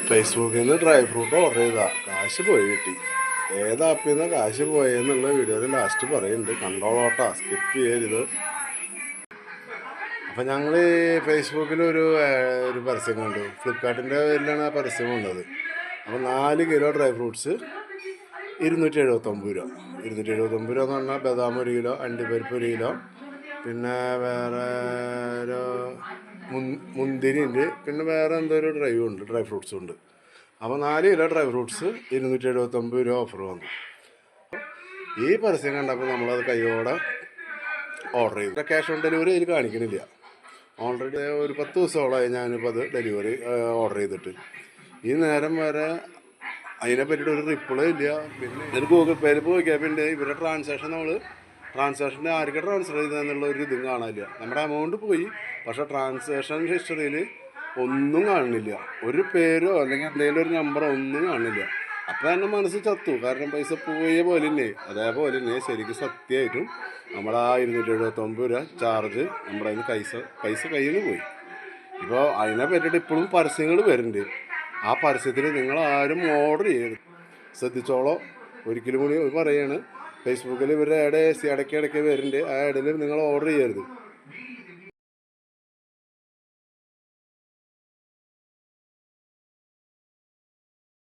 ഫേസ്ബുക്കിൽ നിന്ന് dry fruit order ചെയ്താൽ കാശ് പോയി കിട്ടി. ഏത് ആപ്പിൽ നിന്നാണ് കാശ് പോയെന്നുള്ള വീഡിയോയിൽ ലാസ്റ്റ് പറയുന്നുണ്ട്, കണ്ടോളോട്ടാ, സ്കിപ്പ് ചെയ്യരുത്. അപ്പം ഞങ്ങൾ ഫേസ്ബുക്കിൽ ഒരു പരസ്യം കണ്ടു. ഫ്ലിപ്കാർട്ടിൻ്റെ പേരിലാണ് ആ പരസ്യം വന്നത്. അപ്പോൾ 4 കിലോ ഡ്രൈ ഫ്രൂട്ട്സ് 279 രൂപ. 279 രൂപ എന്ന് പറഞ്ഞാൽ ബദാം 1 കിലോ, അണ്ടിപ്പരിപ്പ് 1 കിലോ, പിന്നെ വേറെ ഒരു മുന്തിരി ഉണ്ട്, പിന്നെ വേറെ എന്തോ ഒരു ഡ്രൈ ഫ്രൂട്ട്സും ഉണ്ട്. അപ്പോൾ 4 കിലോ ഡ്രൈ ഫ്രൂട്ട്സ് 279 രൂപ ഓഫർ വന്നു. ഈ പരസ്യം കണ്ടപ്പോൾ നമ്മളത് കൈയോടെ ഓർഡർ ചെയ്തു. ക്യാഷ് ഓൺ ഡെലിവറി അതിൽ കാണിക്കണില്ല. ഓൾറെഡി ഒരു 10 ദിവസത്തോളമായി ഞാനിപ്പോൾ അത് ഡെലിവറി ഓർഡർ ചെയ്തിട്ട്. ഈ നേരം വരെ അതിനെ പറ്റിയിട്ട് ഒരു റിപ്ലൈ ഇല്ല. പിന്നെ ഇതിൽ ഗൂഗിൾ പേയിൽ പോയിക്കാൻ പിന്നെ ഇവരുടെ ട്രാൻസാക്ഷൻ ആർക്ക് ട്രാൻസ്ഫർ ചെയ്തതെന്നുള്ള ഒരു ഇതും കാണാനില്ല. നമ്മുടെ എമൗണ്ട് പോയി, പക്ഷേ ട്രാൻസാക്ഷൻ ഹിസ്റ്ററിയിൽ ഒന്നും കാണുന്നില്ല. ഒരു പേരോ അല്ലെങ്കിൽ എന്തെങ്കിലും ഒരു നമ്പറോ ഒന്നും കാണുന്നില്ല. അപ്പോൾ എൻ്റെ മനസ്സ് ചത്തു. കാരണം പൈസ പോയ പോലെ തന്നെ, അതേപോലെ തന്നെ ശരിക്കും സത്യമായിട്ടും നമ്മുടെ ആ 279 രൂപ ചാർജ് നമ്മുടെ അതിന് പൈസ കയ്യിൽ നിന്ന് പോയി. ഇപ്പോൾ അതിനെ പറ്റിയിട്ട് ഇപ്പോഴും പരസ്യങ്ങൾ വരുന്നുണ്ട്. ആ പരസ്യത്തിൽ നിങ്ങളാരും ഓർഡർ ചെയ്യരുത്, ശ്രദ്ധിച്ചോളോ. ഒരിക്കലും കൂടി പറയുകയാണ്, ഫേസ്ബുക്കിൽ ഇവരുടെ ഇടയ്ക്ക് വരുന്നുണ്ട്. ആ ഇടയിൽ നിങ്ങൾ ഓർഡർ ചെയ്യരുത്.